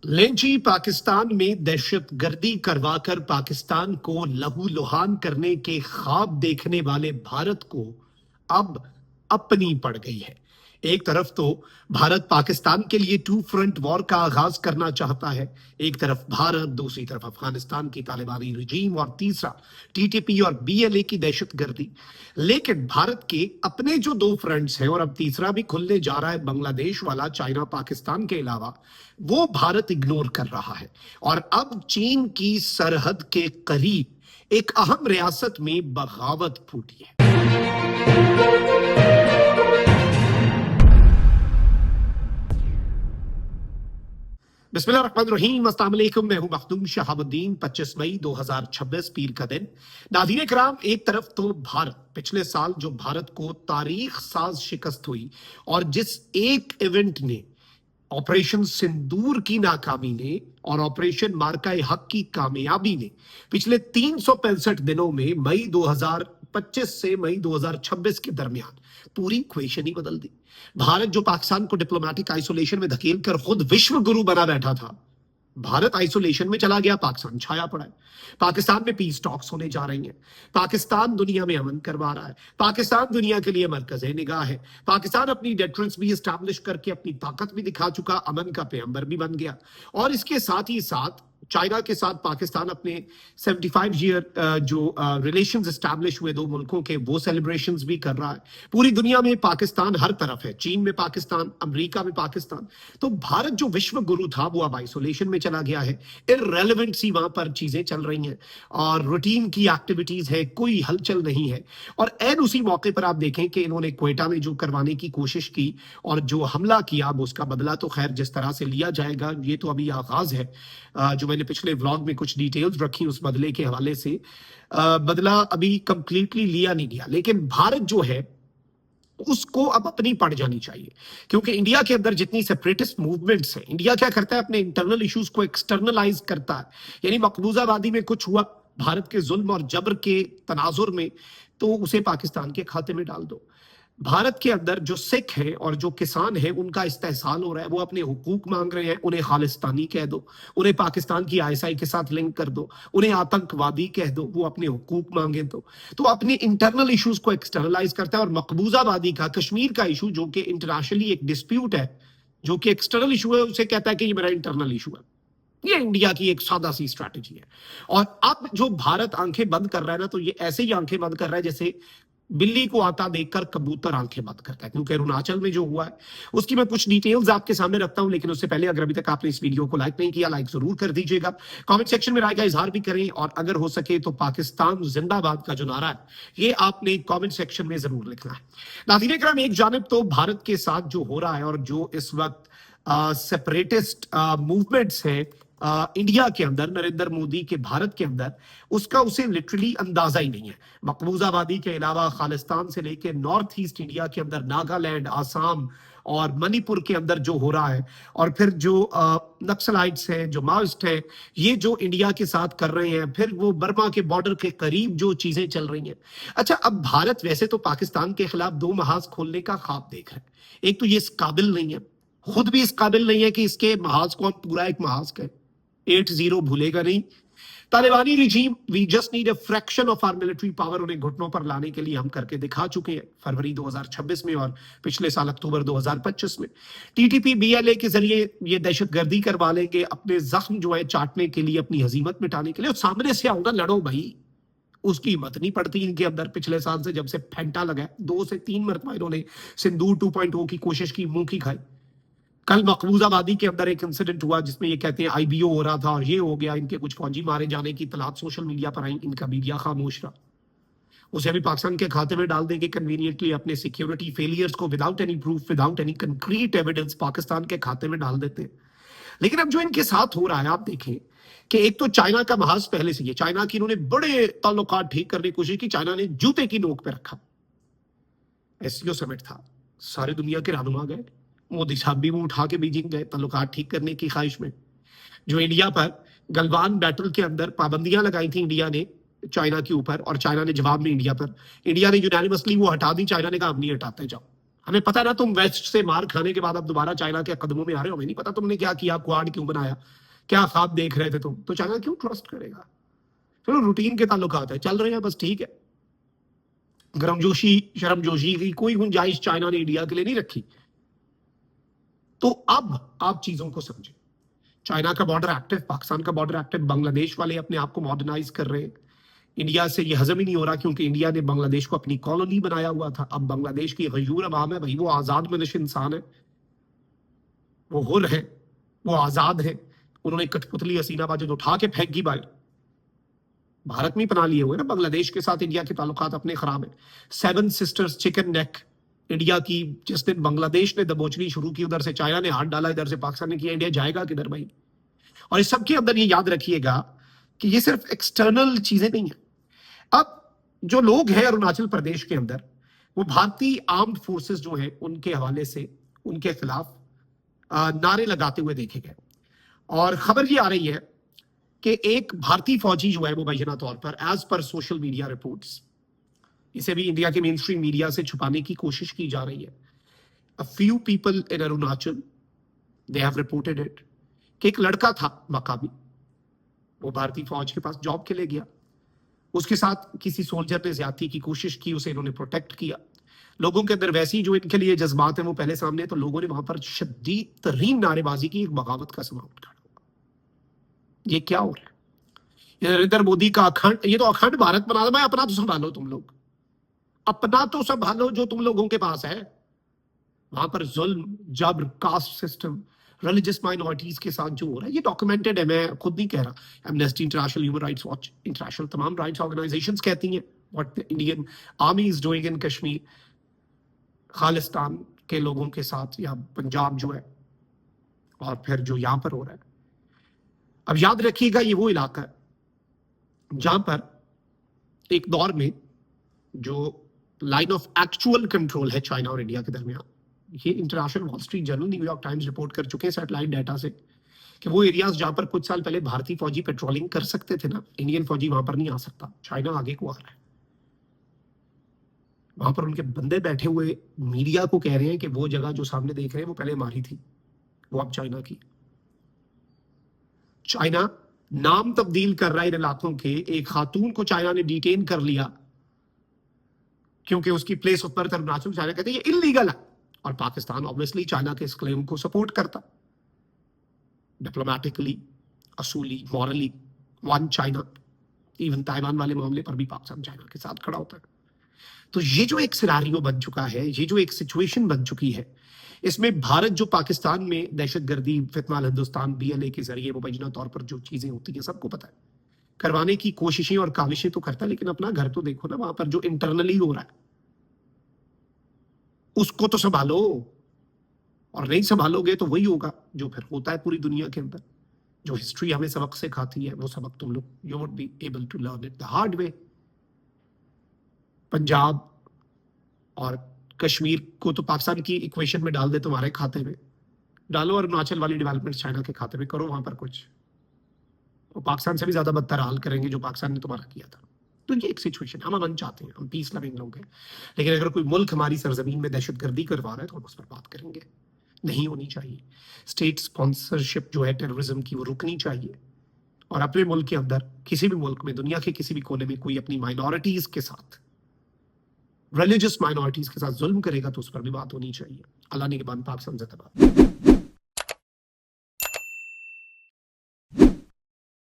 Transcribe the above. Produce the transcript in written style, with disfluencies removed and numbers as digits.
लेंची पाकिस्तान में दहशतगर्दी करवाकर पाकिस्तान को लहूलुहान करने के ख्वाब देखने वाले भारत को अब अपनी पड़ गई है। एक तरफ तो भारत पाकिस्तान के लिए टू फ्रंट वॉर का आगाज करना चाहता है, एक तरफ भारत, दूसरी तरफ अफगानिस्तान की तालिबानी रजीम और तीसरा टीटीपी और बीएलए की दहशतगर्दी। लेकिन भारत के अपने जो दो फ्रंट्स हैं और अब तीसरा भी खुलने जा रहा है बांग्लादेश वाला, चाइना पाकिस्तान के अलावा, वो भारत इग्नोर कर रहा है। और अब चीन की सरहद के करीब एक अहम रियासत में बगावत फूटी है। बिस्मिल्लाहिर्रहमानिर्रहीम, अस्सलाम वालेकुम। मैं हूं मखदूम शहाबुद्दीन। 25 मई 2026 पीर का दिन। नाज़रीन किराम, एक तरफ तो भारत पिछले साल जो भारत को तारीख साज शिकस्त हुई और जिस एक इवेंट ने, ऑपरेशन सिंदूर की नाकामी ने और ऑपरेशन मार्का हक की कामयाबी ने पिछले 365 दिनों में मई 2025 से मई 2026 के दरमियान पूरी इक्वेशन ही बदल दी। भारत जो पाकिस्तान को डिप्लोमेटिक आइसोलेशन में धकेल कर खुद विश्व गुरु बना बैठा था, भारत आइसोलेशन में चला गया, पाकिस्तान छाया पड़ा है। पाकिस्तान में पीस टॉक्स होने जा रही हैं, पाकिस्तान दुनिया में अमन करवा रहा है, पाकिस्तान दुनिया के लिए मरकज़े निगाह है, पाकिस्तान अपनी डेटरेंस भी एस्टैब्लिश करके अपनी ताकत भी दिखा चुका, अमन का पैगंबर भी बन गया। और इसके साथ ही साथ चाइना के साथ पाकिस्तान अपने 75 ईयर जो रिलेशंस एस्टैब्लिश हुए दो मुल्कों के, वो सेलिब्रेशंस भी कर रहा है। पूरी दुनिया में पाकिस्तान हर तरफ है, चीन में पाकिस्तान, अमेरिका में पाकिस्तान। तो भारत जो विश्व गुरु था वो अब आइसोलेशन में चला गया है। इररेलेवेंट सी वहां पर चीजें चल रही हैं और रूटीन की एक्टिविटीज है, कोई हलचल नहीं है। और एन उसी मौके पर आप देखें कि इन्होंने क्वेटा में जो करवाने की कोशिश की और जो हमला किया, अब उसका बदला तो खैर जिस तरह से लिया जाएगा, ये तो अभी आगाज है। जो मैंने पिछले व्लॉग में कुछ डिटेल्स रखी उस बदले के हवाले से, बदला अभी कंप्लीटली लिया नहीं गया, लेकिन भारत जो है उसको अब अपनी पड़ जानी चाहिए। क्योंकि इंडिया के अंदर जितनी सेपरेटिस्ट मूवमेंट्स हैं, इंडिया क्या करता है, अपने इंटरनल इश्यूज को एक्सटर्नलाइज करता है। यानी मकबूजाबादी में कुछ हुआ भारत के जुल्म और जबर के तनाजुर में, तो उसे पाकिस्तान के खाते में डाल दो। भारत के अंदर जो सिख हैं और जो किसान हैं, उनका इस्तेहसाल हो रहा है, वो अपने हुकूक मांग रहे हैं, उन्हें खालिस्तानी कह दो, उन्हें पाकिस्तान की आईएसआई के साथ लिंक कर दो, उन्हें आतंकवादी कह दो, वो अपने हुकूक मांगे। तो अपने इंटरनल इश्यूज को एक्सटर्नलाइज करता है। और मकबूजाबादी का, कश्मीर का इशू जो कि इंटरनेशनली एक डिस्प्यूट है, जो कि एक्सटर्नल इशू है, उसे कहता है कि ये मेरा इंटरनल इशू है। ये इंडिया की एक सादा सी स्ट्रैटेजी है। और अब जो भारत आंखें बंद कर रहा है ना, तो ये ऐसे ही आंखें बंद कर रहा है जैसे बिल्ली को आता देखकर कबूतर आंखें बंद करता है। क्योंकि अरुणाचल में जो हुआ है उसकी मैं कुछ डिटेल्स आपके सामने रखता हूं, लेकिन उससे पहले अगर अभी तक आपने इस वीडियो को लाइक नहीं किया, लाइक जरूर कर दीजिएगा। कमेंट सेक्शन में राय का इजहार भी करें और अगर हो सके तो पाकिस्तान जिंदाबाद का जो नारा है ये आपने कमेंट सेक्शन में जरूर लिखना है। नाज़रीन किराम, एक जानिब तो भारत के साथ जो हो रहा है और जो इस वक्त सेपरेटिस्ट मूवमेंट्स हैं इंडिया के अंदर, नरेंद्र मोदी के भारत के अंदर, उसका उसे लिटरली अंदाजा ही नहीं है। मकबूजाबादी के अलावा खालिस्तान से लेकर नॉर्थ ईस्ट इंडिया के अंदर, नागालैंड, आसाम और मणिपुर के अंदर जो हो रहा है, और फिर जो नक्सलाइट्स हैं, जो माओइस्ट हैं, ये जो इंडिया के साथ कर रहे हैं, फिर वो बर्मा के बॉर्डर के करीब जो चीजें चल रही हैं। अच्छा, अब भारत वैसे तो पाकिस्तान के खिलाफ दो महाज खोलने का ख्वाब देख रहे हैं। एक तो ये इस काबिल नहीं है, खुद भी इस काबिल नहीं है कि इसके महाज को हम पूरा एक महाज कहें। 80 भूलेगा नहीं। तालिबानी regime, we just need a fraction of our military power, उन्हें घुटनों पर लाने के लिए हम करके दिखा चुके हैं फरवरी 2026 में और पिछले साल अक्टूबर 2025 में। टीटीपी बीएलए के जरिए ये दहशतगर्दी करवा लेंगे अपने जख्म जो है चाटने के लिए, अपनी हजीमत मिटाने के लिए। और सामने से आओ ना, लड़ो भाई। उसकी हिम्मत नहीं पड़ती इनके अंदर। पिछले साल से जब से फेंटा लगा, 2 से 3 मरतबा इन्होंने सिंदूर 2.0 की कोशिश की, मुंह की खाई। कल मकबूजाबादी के अंदर एक इंसिडेंट हुआ जिसमें ये कहते हैं आईबीओ हो रहा था और ये हो गया, इनके कुछ फौजी मारे जाने की तलात सोशल मीडिया पर आई, इनका मीडिया खामोश रहा। उसे अभी पाकिस्तान के खाते में डाल देंगे कन्वीनियंटली, अपने सिक्योरिटी फेलियर्स को without any proof, without any concrete evidence Pakistan के खाते में डाल देते हैं। लेकिन अब जो इनके साथ हो रहा है, आप देखें कि एक तो चाइना का महाज पहले से, चाइना की इन्होंने बड़े ताल्लुकात ठीक करने की कोशिश की। चाइना ने जूते की नोक पे रखा। एससीओ समिट था, सारी दुनिया के रहनुमा गए, मोदी साहब भी मुंह उठा के बीजिंग गए ताल्लुकात ठीक करने की ख्वाहिश में। जो इंडिया पर गलवान बैटल के अंदर पाबंदियां लगाई थी इंडिया ने चाइना के ऊपर, और चाइना ने जवाब में इंडिया ने यूनानिमसली वो हटा दी। चाइना ने कहा हम नहीं हटाते, जाओ हमें पता ना तुम वेस्ट से मार खाने के बाद अब दोबारा चाइना के कदमों में आ रहे हो, हमें नहीं पता तुमने क्या किया, क्वाड क्यों बनाया, क्या ख्वाब देख रहे थे तुम, तो चाइना क्यों ट्रस्ट करेगा। चलो रूटीन के ताल्लुकात है, चल रहे हैं बस, ठीक है। गर्मजोशी शर्मजोशी की कोई गुंजाइश चाइना ने इंडिया के लिए नहीं रखी। तो अब आप चीजों को समझें, चाइना का बॉर्डर एक्टिव, पाकिस्तान का बॉर्डर एक्टिव, बांग्लादेश वाले अपने आप को मॉडर्नाइज कर रहे हैं। इंडिया से ये हजम ही नहीं हो रहा क्योंकि इंडिया ने बांग्लादेश को अपनी कॉलोनी बनाया हुआ था। अब बांग्लादेश की गयूर अवाम है भाई, वो आजाद मनश इंसान है, वो हुर है, वो आजाद है। उन्होंने कठपुतली हसीना बाजद उठा के फेंक दी बाहर, भारत में पना लिए हुए ना। बांग्लादेश के साथ इंडिया के ताल्लुकात अपने खराब है। Seven sisters chicken neck India की, जिस दिन बांग्लादेश ने दबोचनी शुरू की उधर से चाइना ने हाथ डाला, इधर से पाकिस्तान ने किया, इंडिया जाएगा किधर भाई। और इस सबके अंदर ये याद रखिएगा कि ये सिर्फ एक्सटर्नल चीजें नहीं है। अब जो लोग हैं अरुणाचल प्रदेश के अंदर, वो भारतीय आर्म्ड फोर्सेस जो है उनके हवाले से उनके खिलाफ नारे लगाते हुए देखे गए। और खबर ये आ रही है कि एक भारतीय फौजी जो है वो मुबैना तौर पर, as per social media reports, इसे भी इंडिया के मेन स्ट्रीम मीडिया से छुपाने की कोशिश की जा रही है। A few people in Arunachal they have reported it कि एक लड़का था मकामी, वो भारतीय फौज के पास जॉब के लिए गया, उसके साथ किसी सोल्जर ने ज्यादती की कोशिश की, उसे इन्होंने प्रोटेक्ट किया। लोगों के अंदर वैसी जो इनके लिए जज्बात हैं वो पहले सामने, तो लोगों ने वहां पर शदीद तरीन नारेबाजी की, एक बगावत का समाउट खड़ा हुआ। ये क्या हो रहा है? नरेंद्र मोदी का अखंड, ये तो अखंड भारत बना दो भाई, अपना तो संभालो तुम लोग, अपना तो संभालो जो तुम लोगों के पास है। वहां पर जुल्म, जबर, कास्ट सिस्टम, रिलीजियस माइनॉरिटीज के साथ जो हो रहा है ये डॉक्यूमेंटेड है, मैं खुद नहीं कह रहा। Amnesty international, human rights watch, international तमाम राइट्स ऑर्गेनाइजेशंस कहती हैं what the Indian army is doing in Kashmir, Khalistan के लोगों के साथ, या पंजाब जो है, और फिर जो यहां पर हो रहा है। अब याद रखिएगा ये वो इलाका है जहां पर एक दौर में जो लाइन ऑफ एक्चुअल कंट्रोल है चाइना और इंडिया के दरमियान, ये international wall street journal, New York times report कर चुके हैं सैटेलाइट डाटा से कि वो एरियाज जहां पर कुछ साल पहले भारतीय फौजी पेट्रोलिंग कर सकते थे ना, इंडियन फौजी वहां पर नहीं आ सकता, चाइना आगे को आ रहा है। वहां पर उनके बंदे बैठे हुए मीडिया को कह रहे हैं कि वो जगह जो सामने देख रहे हैं वो पहले हमारी थी, वो अब चाइना की। चाइना नाम तब्दील कर रहा है इन इलाकों के। एक खातून को चाइना ने डिटेन कर लिया क्योंकि उसकी place of birth Arunachal, China कहते हैं ये इलीगल है, और पाकिस्तान ऑब्वियसली चाइना के इस क्लेम को सपोर्ट करता, डिप्लोमेटिकली, असूली, morally, one China. Even Taiwan वाले मामले पर भी पाकिस्तान चाइना के साथ खड़ा होता है। तो ये जो एक सिनारियो बन चुका है, ये जो एक सिचुएशन बन चुकी है, इसमें भारत जो पाकिस्तान में दहशतगर्दी, फितना हिंदुस्तान, BLA के जरिए मुबैना तौर पर जो चीजें होती है सबको पता है, करवाने की कोशिशें और काविशें तो करता है, लेकिन अपना घर तो देखो ना, वहां पर जो इंटरनली हो रहा है उसको तो संभालो, और नहीं संभालोगे तो वही होगा जो फिर होता है पूरी दुनिया के अंदर। जो हिस्ट्री हमें सबक सिखाती है वो सबक तुम लोग, you would be able to learn it the hard way. Punjab और कश्मीर को तो पाकिस्तान की इक्वेशन में डाल दे, तुम्हारे खाते में डालो, और अरुणाचल वाली डेवलपमेंट चाइना के खाते में करो, वहां पर कुछ वो पाकिस्तान से भी ज्यादा बदतर हाल करेंगे जो पाकिस्तान ने तुम्हारा किया था। तो ये एक सिचुएशन, हम अमन चाहते हैं, हम पीस लविंग लोग हैं, लेकिन अगर कोई मुल्क हमारी सरजमीन में दहशतगर्दी करवा रहा है तो हम उस पर बात करेंगे, नहीं होनी चाहिए। स्टेट स्पॉन्सरशिप जो है टेररिज्म की वो रुकनी चाहिए, और अपने मुल्क के अंदर किसी भी मुल्क में, दुनिया के किसी भी कोने में कोई अपनी माइनॉरिटीज के साथ, रिलीजियस माइनॉरिटीज के साथ जुल्म करेगा तो उस पर भी बात होनी चाहिए। अल्लाह ने के बाद पाकिस्तान जिंदाबाद।